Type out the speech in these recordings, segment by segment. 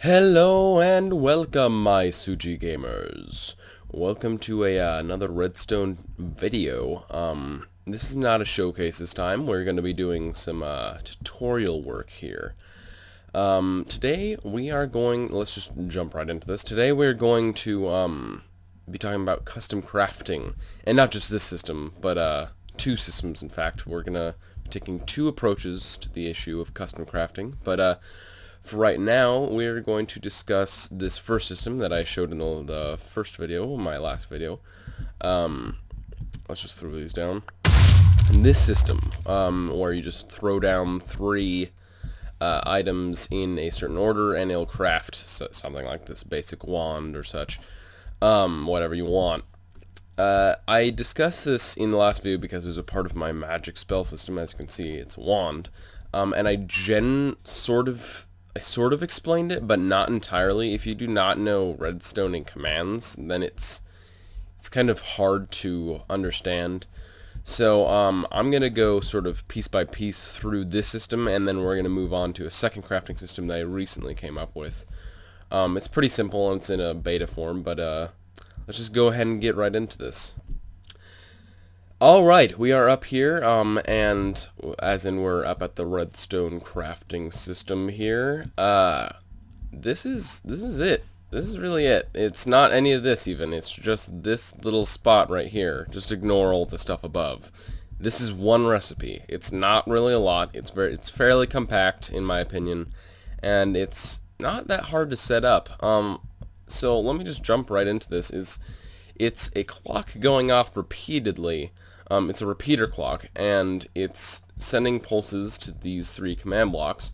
Hello and welcome, my Suji gamers. Welcome to another Redstone video. This is not a showcase this time. We're going to be doing some tutorial work here. Today we are going. Let's just jump right into this. Today we're going to be talking about custom crafting, and not just this system, but two systems. In fact, we're gonna be taking two approaches to the issue of custom crafting, but for right now, we're going to discuss this first system that I showed in the first video, my last video. Let's just throw these down. And this system, where you just throw down three items in a certain order, and it'll craft something like this basic wand or such, whatever you want. I discussed this in the last video because it was a part of my magic spell system. As you can see, it's a wand, and I sort of explained it, but not entirely. If you do not know Redstone and commands, then it's kind of hard to understand. So I'm going to go sort of piece by piece through this system, and then we're going to move on to a second crafting system that I recently came up with. It's pretty simple, and it's in a beta form, but let's just go ahead and get right into this. Alright, we are up here, and as in we're up at the Redstone crafting system here. This is it. This is really it. It's not any of this even. It's just this little spot right here. Just ignore all the stuff above. This is one recipe. It's not really a lot. It's fairly compact in my opinion, and it's not that hard to set up. So let me just jump right into this. It's a clock going off repeatedly. It's a repeater clock, and it's sending pulses to these three command blocks,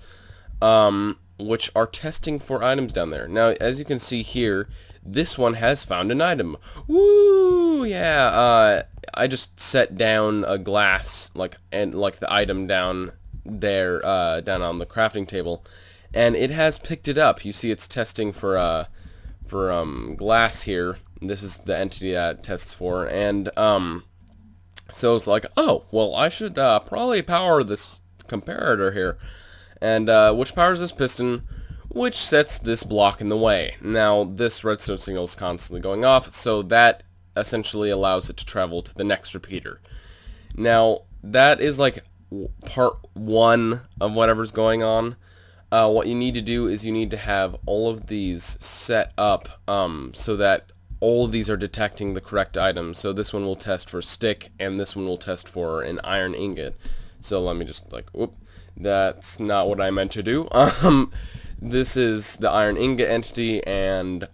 which are testing for items down there. Now, as you can see here, this one has found an item. Woo! Yeah, I just set down a glass, like the item down there, down on the crafting table, and it has picked it up. You see, it's testing for glass here. This is the entity that Testfor, and so it's like, oh, well, I should probably power this comparator here. And which powers this piston, which sets this block in the way. Now, this redstone signal is constantly going off, so that essentially allows it to travel to the next repeater. Now, that is like part one of whatever's going on. What you need to do is you need to have all of these set up so that all of these are detecting the correct item. So this one will test for stick, and this one will test for an iron ingot. So let me just whoop, that's not what I meant to do. This is the iron ingot entity, and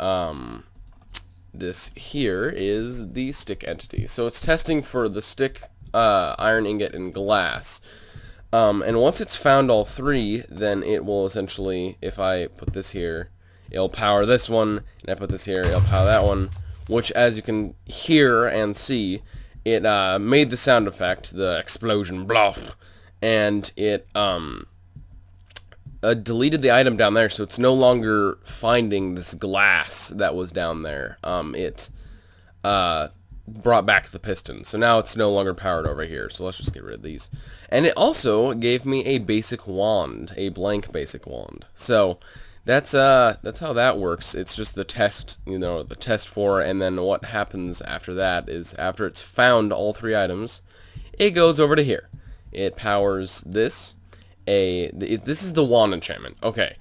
this here is the stick entity. So it's testing for the stick, iron ingot, and glass. And once it's found all three, then it will essentially, if I put this here, it'll power this one, and I put this here, it'll power that one, which, as you can hear and see, it made the sound effect, the explosion, bluff, and it deleted the item down there, so it's no longer finding this glass that was down there. It brought back the piston, so now it's no longer powered over here. So let's just get rid of these. And it also gave me a basic wand, a blank basic wand. So that's how that works. It's just the test, the Testfor, and then what happens after that is, after it's found all three items, it goes over to here. It powers this. This is the wand enchantment. Okay,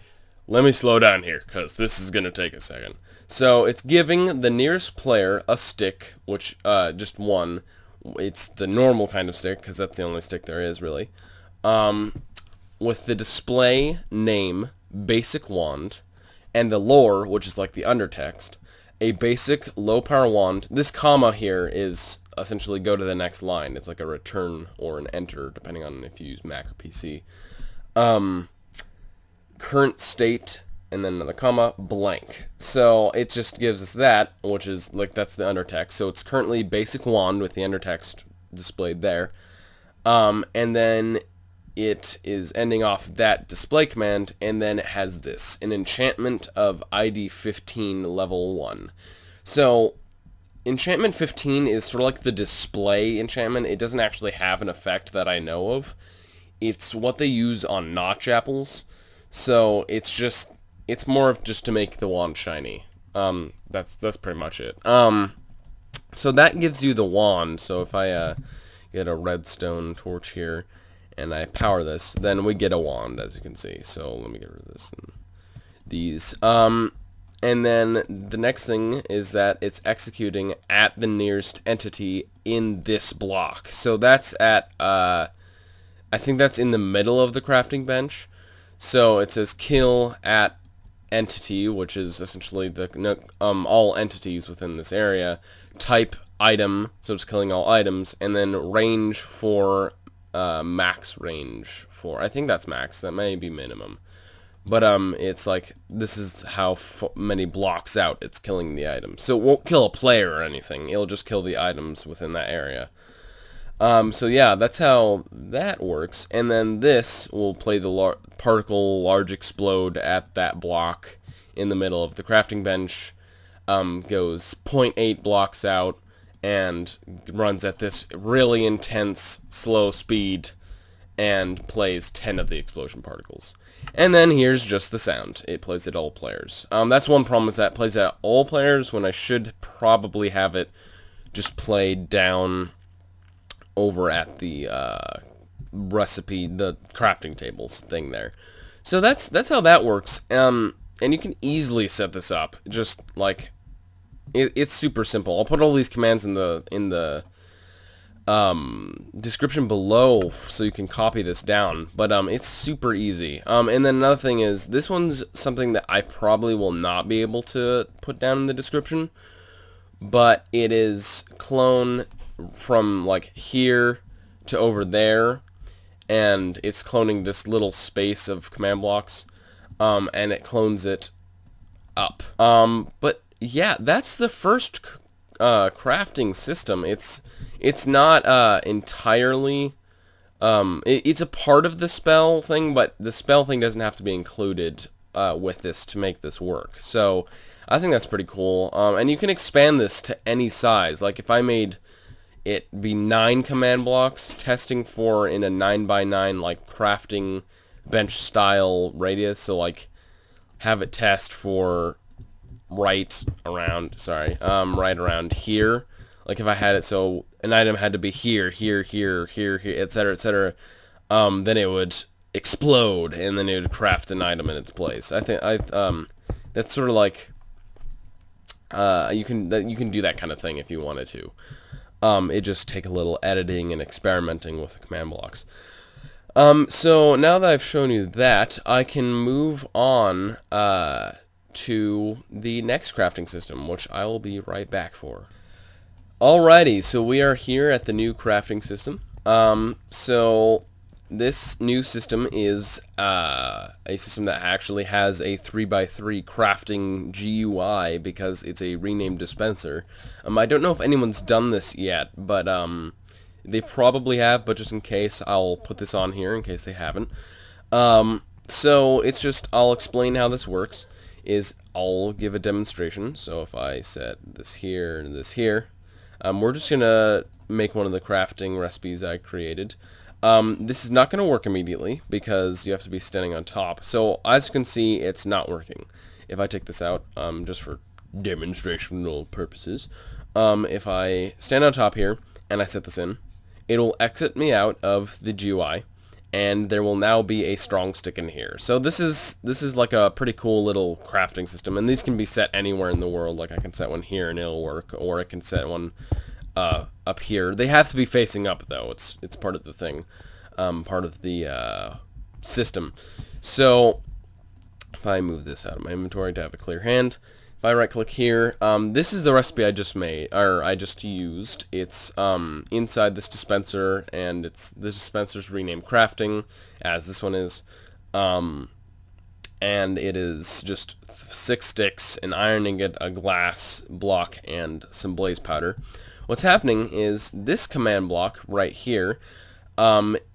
let me slow down here, because this is going to take a second. So it's giving the nearest player a stick, which, just one. It's the normal kind of stick, because that's the only stick there is, really. With the display name, basic wand, and the lore, which is like the undertext, a basic low power wand. This comma here is essentially go to the next line. It's like a return or an enter, depending on if you use Mac or PC. Current state, and then the comma, blank. So it just gives us that, which is that's the undertext. So it's currently basic wand with the undertext displayed there, and then it is ending off that display command, and then it has this, an enchantment of ID 15 level 1. So enchantment 15 is sort of like the display enchantment. It doesn't actually have an effect that I know of. It's what they use on notch apples. So it's just it's more of just to make the wand shiny. That's pretty much it. So that gives you the wand. So if I get a redstone torch here and I power this, then we get a wand, as you can see. So let me get rid of this and these. And then the next thing is that it's executing at the nearest entity in this block. So that's at, I think that's in the middle of the crafting bench. So it says kill at entity, which is essentially the all entities within this area. Type item, so it's killing all items, and then range for max range for. I think that's max. That may be minimum. But it's like, this is how many blocks out it's killing the items. So it won't kill a player or anything. It'll just kill the items within that area. So yeah, that's how that works. And then this will play the particle large explode at that block in the middle of the crafting bench. Goes 0.8 blocks out and runs at this really intense, slow speed and plays 10 of the explosion particles. And then here's just the sound. It plays at all players. That's one problem, is that it plays at all players when I should probably have it just played down over at the recipe, the crafting tables thing there. So that's how that works. And you can easily set this up. Just like it's super simple. I'll put all these commands in the description below so you can copy this down, but it's super easy. And then another thing is, this one's something that I probably will not be able to put down in the description, but it is clone from like here to over there, and it's cloning this little space of command blocks, and it clones it up. But yeah, that's the first crafting system. It's not entirely, it's a part of the spell thing, but the spell thing doesn't have to be included with this to make this work. So I think that's pretty cool. And you can expand this to any size. Like if I made it be 9 command blocks, testing for in a 9x9 like crafting bench style radius, so like have it test for right around here. Like if I had it so an item had to be here, etc., etc., then it would explode, and then it would craft an item in its place. I think that's sort of like you can do that kind of thing if you wanted to. It just take a little editing and experimenting with the command blocks. So now that I've shown you that, I can move on to the next crafting system, which I will be right back for. Alrighty, so we are here at the new crafting system. So this new system is a system that actually has a 3x3 crafting GUI because it's a renamed dispenser. I don't know if anyone's done this yet, but they probably have, but just in case, I'll put this on here in case they haven't. So it's just, I'll explain how this works. I'll give a demonstration. So if I set this here and this here, we're just going to make one of the crafting recipes I created. This is not going to work immediately because you have to be standing on top. So as you can see, it's not working. If I take this out, just for demonstrational purposes, if I stand on top here and I set this in, it'll exit me out of the GUI, and there will now be a strong stick in here. So this is like a pretty cool little crafting system, and these can be set anywhere in the world. Like I can set one here and it'll work, or I can set one up here. They have to be facing up though. It's part of the thing, part of the system. So if I move this out of my inventory to have a clear hand, if I right click here, this is the recipe I just made, or I just used. It's inside this dispenser, and this dispenser's renamed crafting, as this one is, and it is just 6 sticks, an iron ingot, a glass block, and some blaze powder. What's happening is this command block right here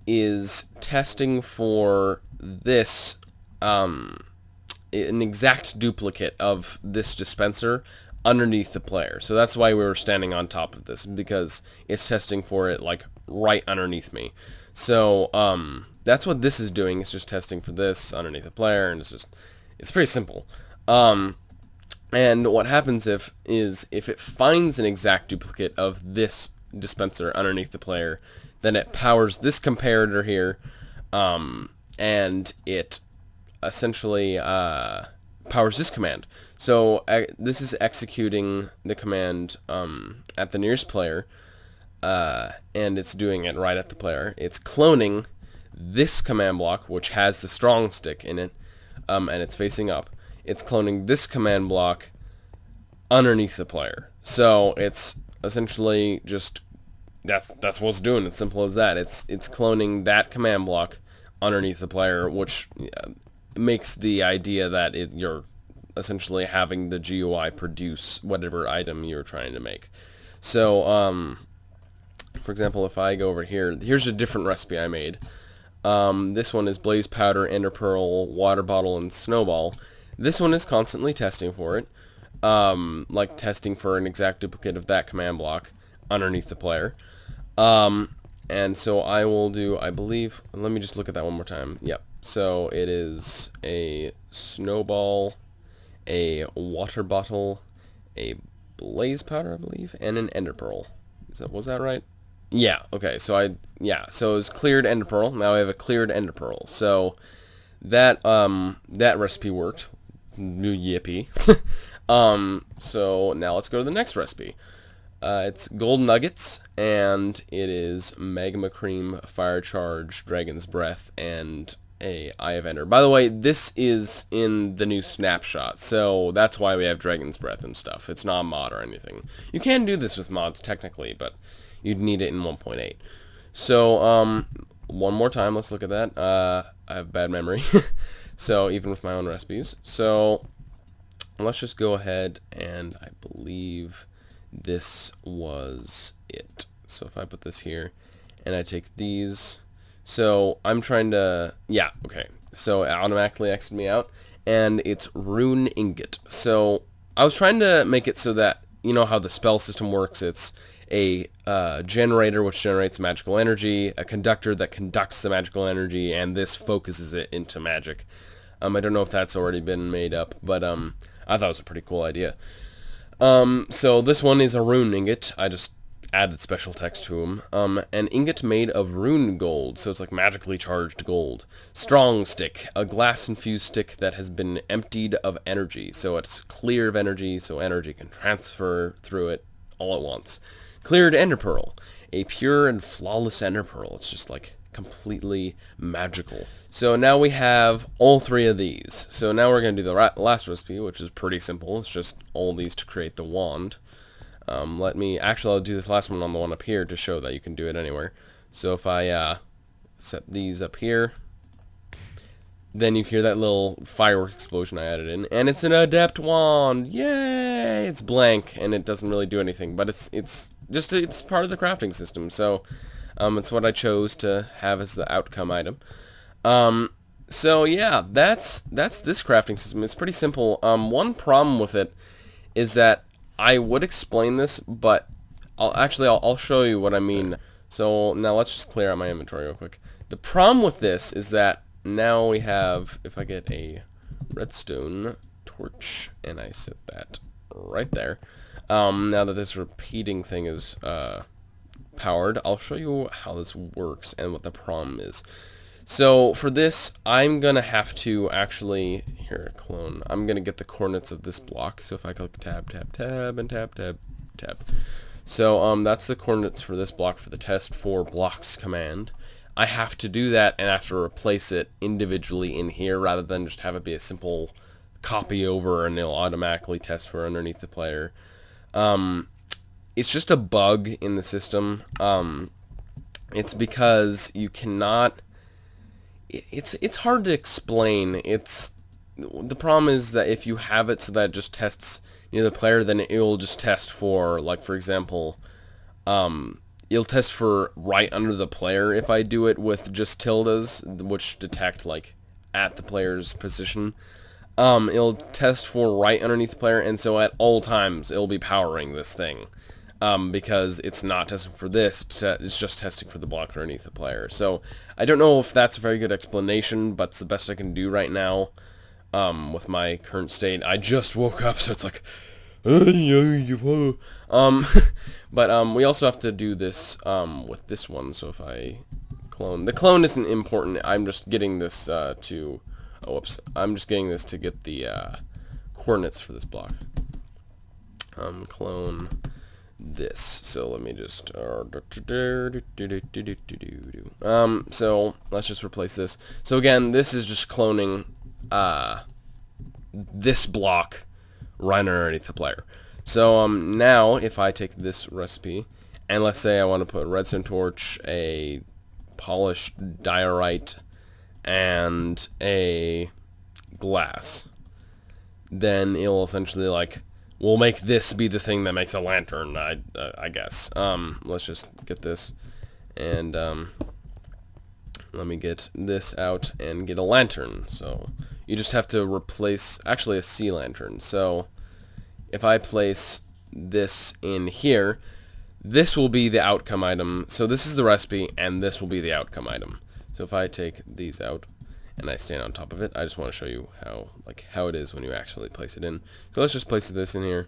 is testing for this an exact duplicate of this dispenser underneath the player. So that's why we were standing on top of this, because it's testing for it like right underneath me. So that's what this is doing. It's just testing for this underneath the player, and It's pretty simple. And what happens if it finds an exact duplicate of this dispenser underneath the player, then it powers this comparator here, and it essentially powers this command. So this is executing the command at the nearest player, and it's doing it right at the player. It's cloning this command block, which has the strong stick in it, and it's facing up. It's cloning this command block underneath the player. So it's essentially just that's what it's doing. It's simple as that. It's cloning that command block underneath the player, which makes the idea that you're essentially having the GUI produce whatever item you're trying to make. So for example, if I go over here, here's a different recipe I made. This one is blaze powder, ender pearl, water bottle, and snowball. This one is constantly testing for it, like testing for an exact duplicate of that command block underneath the player. And so I will do, I believe, let me just look at that one more time. Yep. So it is a snowball, a water bottle, a blaze powder, I believe, and an ender pearl. Was that right? Yeah, okay, so so it was cleared ender pearl. Now I have a cleared ender pearl. So that that recipe worked. Yippee. So now let's go to the next recipe. It's gold nuggets, and it is magma cream, fire charge, dragon's breath, and a eye of ender. By the way, this is in the new snapshot, so that's why we have dragon's breath and stuff. It's not a mod or anything. You can do this with mods technically, but you'd need it in 1.8. So one more time, let's look at that. I have bad memory. So even with my own recipes. So let's just go ahead, and I believe this was it. So if I put this here and I take these, so I'm trying to, yeah, okay. So it automatically exited me out, and it's rune ingot. So I was trying to make it so that, you know how the spell system works. It's a generator which generates magical energy, a conductor that conducts the magical energy, and this focuses it into magic. I don't know if that's already been made up, but I thought it was a pretty cool idea. So this one is a rune ingot. I just added special text to them. An ingot made of rune gold, so it's like magically charged gold. Strong stick, a glass-infused stick that has been emptied of energy, so it's clear of energy, so energy can transfer through it all at once. Cleared ender pearl, a pure and flawless ender pearl. It's just like completely magical. So now we have all three of these. So now we're going to do the last recipe, which is pretty simple. It's just all these to create the wand. I'll do this last one on the one up here to show that you can do it anywhere. So if I set these up here, then you hear that little firework explosion I added in, and it's an Adept Wand. Yay! It's blank and it doesn't really do anything, but it's part of the crafting system. So it's what I chose to have as the outcome item. So yeah, that's this crafting system. It's pretty simple. One problem with it is that I would explain this, but I'll show you what I mean. So now let's just clear out my inventory real quick. The problem with this is that now we have, if I get a redstone torch and I set that right there, now that this repeating thing is powered, I'll show you how this works and what the problem is. So for this, I'm gonna have to actually, here, clone, I'm gonna get the coordinates of this block. So if I click tab, tab, tab, and tab, tab, tab. So that's the coordinates for this block for the testforblocks command. I have to do that and I have to replace it individually in here rather than just have it be a simple copy over and it'll automatically test for underneath the player. It's just a bug in the system. It's because you cannot... It's hard to explain. The problem is that if you have it so that it just tests near the player, then it will just test for, like, for example, it'll test for right under the player if I do it with just tildes, which detect, like, at the player's position. It'll test for right underneath the player, and so at all times it'll be powering this thing. Because it's not testing for this, it's just testing for the block underneath the player. So I don't know if that's a very good explanation, but it's the best I can do right now. with my current state. I just woke up, so it's like, but we also have to do this with this one. So if I clone, the clone isn't important. I'm just getting this to, oh whoops, I'm just getting this to get the coordinates for this block. Clone this. So let me just so let's just replace this. So again, this is just cloning this block right underneath the player. So now if I take this recipe and let's say I want to put a redstone torch, a polished diorite, and a glass, then it'll essentially like, we'll make this be the thing that makes a lantern, I guess. Let's just get this, and let me get this out and get a lantern. So you just have to replace, actually, a sea lantern. So if I place this in here, this will be the outcome item. So this is the recipe, and this will be the outcome item. So if I take these out and I stand on top of it, I just want to show you how it is when you actually place it in. So let's just place this in here.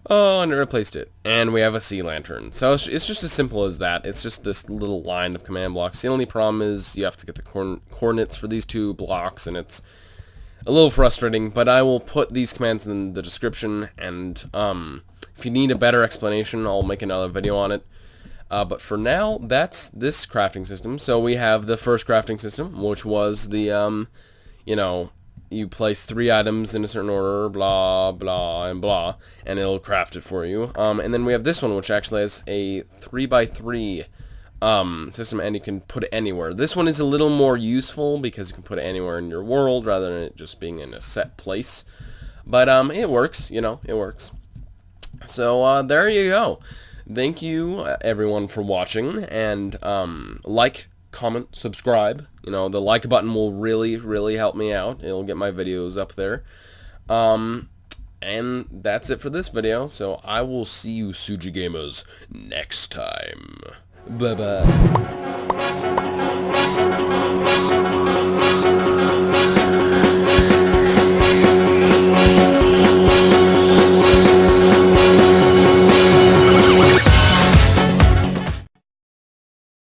Oh, and I replaced it. And we have a sea lantern. So it's just as simple as that. It's just this little line of command blocks. The only problem is you have to get the coordinates for these two blocks, and it's a little frustrating, but I will put these commands in the description, and if you need a better explanation, I'll make another video on it. But for now, that's this crafting system. So we have the first crafting system, which was the, you know, you place 3 items in a certain order, blah, blah, and blah, and it'll craft it for you. And then we have this one, which actually has a 3x3 system, and you can put it anywhere. This one is a little more useful because you can put it anywhere in your world rather than it just being in a set place. But it works, you know, it works. So there you go. Thank you everyone for watching, and like, comment, subscribe. You know, the like button will really help me out. It'll get my videos up there. And that's it for this video. So I will see you Suji Gamers next time. Bye bye.